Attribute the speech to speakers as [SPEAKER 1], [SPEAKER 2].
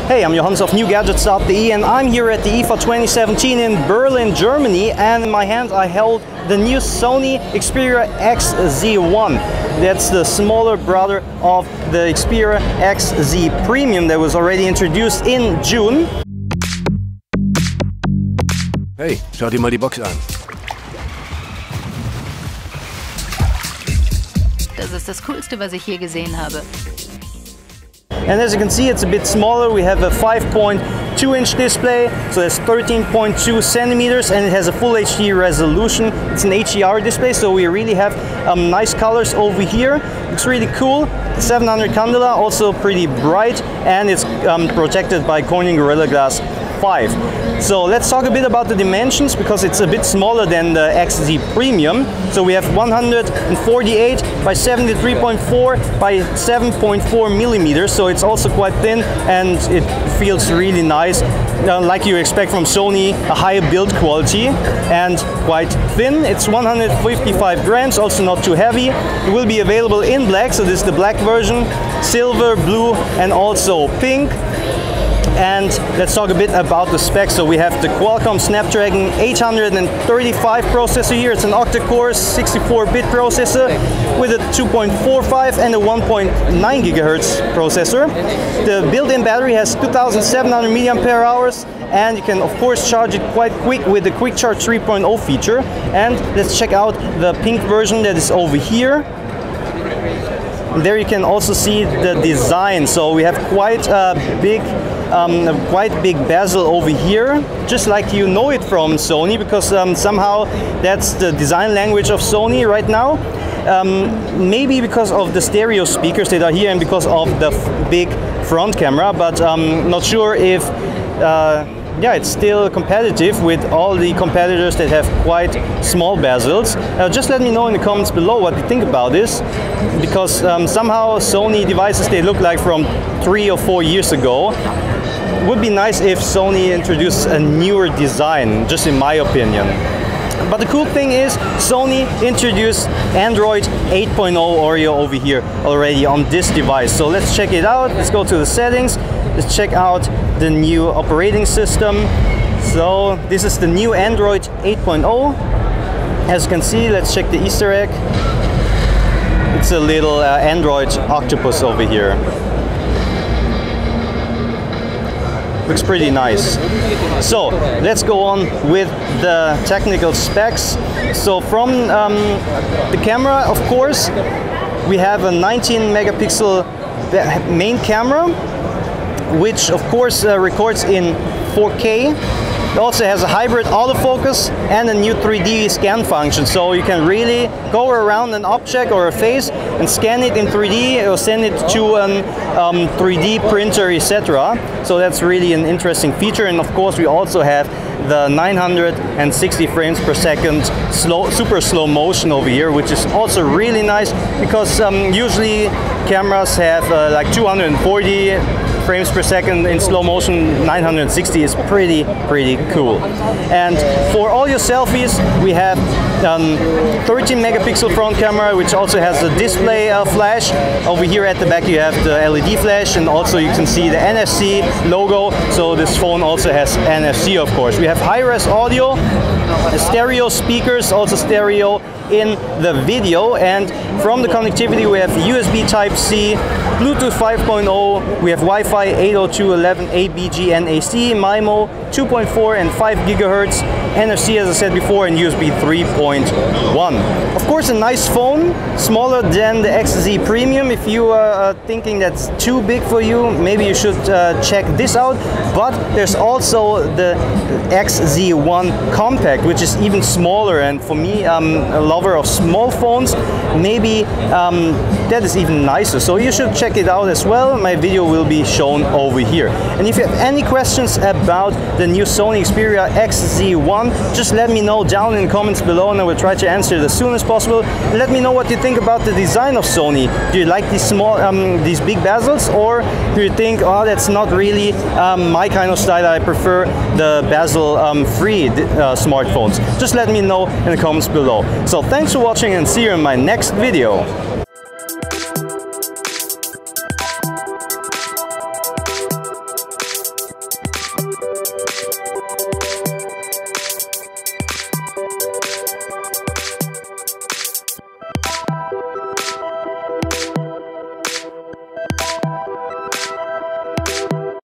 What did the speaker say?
[SPEAKER 1] Hey, I'm Johannes of NewGadgets.de and I'm here at the IFA 2017 in Berlin, Germany, and in my hand I held the new Sony Xperia XZ1. That's the smaller brother of the Xperia XZ Premium that was already introduced in June.
[SPEAKER 2] Hey, schau dir mal die Box an.
[SPEAKER 3] Das ist das Coolste, was ich je gesehen habe.
[SPEAKER 1] And as you can see, it's a bit smaller. We have a 5.2-inch display, so it's 13.2 centimeters, and it has a full HD resolution. It's an HDR display, so we really have nice colors over here. Looks really cool. 700 candela, also pretty bright, and it's protected by Corning Gorilla Glass 5. So let's talk a bit about the dimensions, because it's a bit smaller than the XZ Premium. So we have 148 by 73.4 by 7.4 millimeters. So it's also quite thin and it feels really nice, like you expect from Sony, a higher build quality and quite thin. It's 155 grams, also not too heavy. It will be available in black, so this is the black version, silver, blue and also pink. And let's talk a bit about the specs. So we have the Qualcomm Snapdragon 835 processor here. It's an octa-core 64-bit processor with a 2.45 and a 1.9 gigahertz processor. The built-in battery has 2,700 milliampere hours, and you can of course charge it quite quick with the Quick Charge 3.0 feature. And let's check out the pink version that is over here. And there you can also see the design. So we have quite a big bezel over here, just like you know it from Sony, because somehow that's the design language of Sony right now. Maybe because of the stereo speakers that are here and because of the big front camera, but I'm not sure if yeah, it's still competitive with all the competitors that have quite small bezels. Just let me know in the comments below what you think about this, because somehow Sony devices, they look like from 3 or 4 years ago. It would be nice if Sony introduced a newer design, just in my opinion. But the cool thing is, Sony introduced Android 8.0 Oreo over here already on this device. So let's check it out. Let's go to the settings. Let's check out the new operating system. So this is the new Android 8.0. As you can see, let's check the Easter egg. It's a little Android octopus over here. Looks pretty nice. So let's go on with the technical specs. So from the camera, of course, we have a 19 megapixel main camera, which of course records in 4K. It also has a hybrid autofocus and a new 3D scan function, so you can really go around an object or a face and scan it in 3D or send it to a 3D printer, etc. So that's really an interesting feature. And of course we also have the 960 frames per second super slow motion over here, which is also really nice, because usually cameras have like 240 frames per second in slow motion. 960 is pretty cool. And for all your selfies, we have 13 megapixel front camera, which also has the display flash. Over here at the back you have the LED flash, and also you can see the NFC logo. So this phone also has NFC, of course. We have high-res audio, the stereo speakers, also stereo in the video. And from the connectivity we have USB Type-C, Bluetooth 5.0, we have Wi-Fi 802.11 ABG NAC, MIMO 2.4 and 5 gigahertz, NFC as I said before, and USB 3.1. Of course, a nice phone, smaller than the XZ Premium. If you are thinking that's too big for you, maybe you should check this out. But there's also the XZ1 Compact, which is even smaller, and for me, a lover of small phones, maybe that is even nicer. So you should check it out as well. My video will be shown over here. And if you have any questions about the new Sony Xperia XZ1, just let me know down in the comments below, and I will try to answer it as soon as possible. And let me know what you think about the design of Sony. Do you like these small, these big bezels, or do you think, oh, that's not really my kind of style? I prefer the bezel-free smartphones. Just let me know in the comments below. So thanks for watching, and see you in my next video.